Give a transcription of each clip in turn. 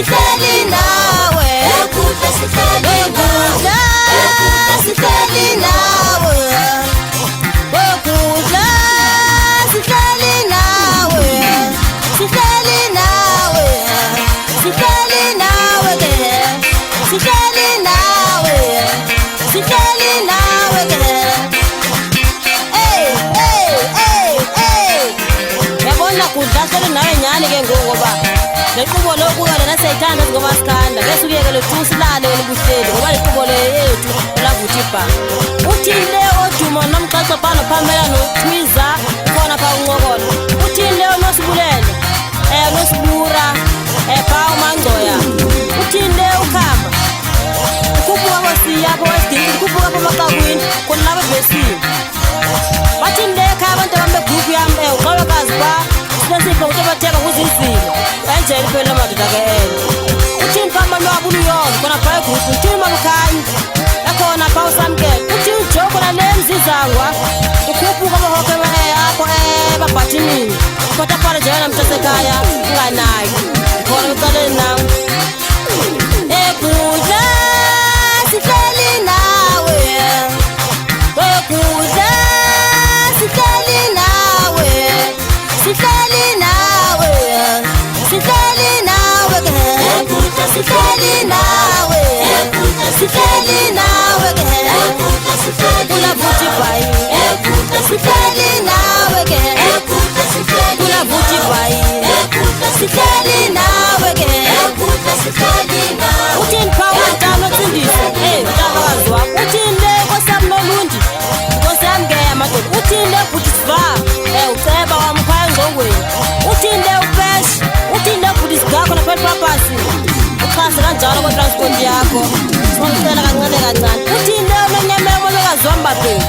sihleli nawe ukudla sihleli nawe sihleli nawe ukudla sihleli nawe sihleli nawe sihleli nawe ke sihleli nawe sihleli nawe ke yabona kudla sihleli nawe nyani ke ngoba lequbo lokuya lena siyayithanda ngoba sikhanda ke sukuyeke lethu silale lobuhleli ngoba lequbo le yethu lavuthi ibha uthi le odumo nomxaxo phana phambela noThwiza khona pha unqokola uthi le nosibulele nosibura pha uMangcoya uthi le ukhamba ukubuka kwasiyapho wesidini ukubuka phamaqabwini khona laba besini bathi le ekhaya abantu abambe group yami uqolokazi ba sesipho ukuthi batheka kuzizilo kanjeni phela madoda ke uthini phamba lwabo uluyona khona pha egroup uthini mabukhanyi ekhona pha usamkele uthi ujoko nalemzizangwa ukhuphuka abahoke apho babhathinini kodwa phela nje namthasekhaya unganayo khona ucaleni nawe ekudla sihleli nawe ekudla sihleli nawe sihleli nawe sihleli nawe ke ekudla sihleli nawe ekudla sihleli nawe ke ekudla sihleli ulavuthi bhayi ekudla sihleli nawe ke ekudla sihleli ulavuthi bhayi ekudla sihleli nawe ke ekudla sihleli nawe uthini pha untana otsindise mntakazi wakho uthini le nkosiyami nolundi nkosiyami ke madoda uthini le bhutisiva uceba wamphaya engqongweni uthini le upeshi uthini le bhutisi gakho naphela papasi uxhase kanjalo kwetransport yakho simalicela kancane kancane uthini le unonyamela umolekazi wambabheni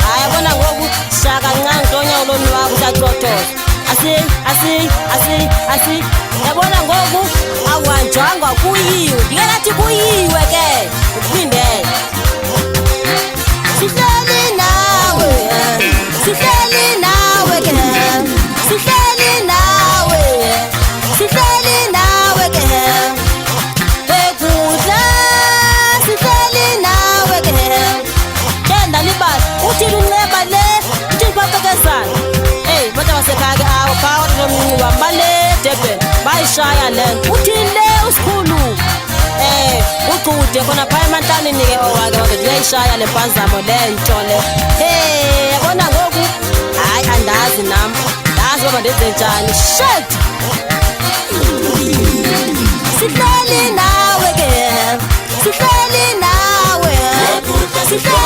hayi yabona ngoku shaka kancane ntonya uloni wakho usacotoza yabona ngoku awanjwangwa kuyiwe ndikelathi kuyiwe ke uphindele sihleli nawe sihleli nawe ke sihleli nawe sihleli nawe ke ekudla sihleli nawe ke tenda libala uthi lunceba le uthi bapekezana bathi basekhaya awo phawo nomncuba bale Durban bayishaya lento uthi le usikhulu ucude khona phaya emantanini ke owake wake uyayishaya le bhanzamo le ntole yabona ngoku hayi andazi nami ndazi ngoba ndenze njani shit sihleli nawe ke sihleli nawe sihleli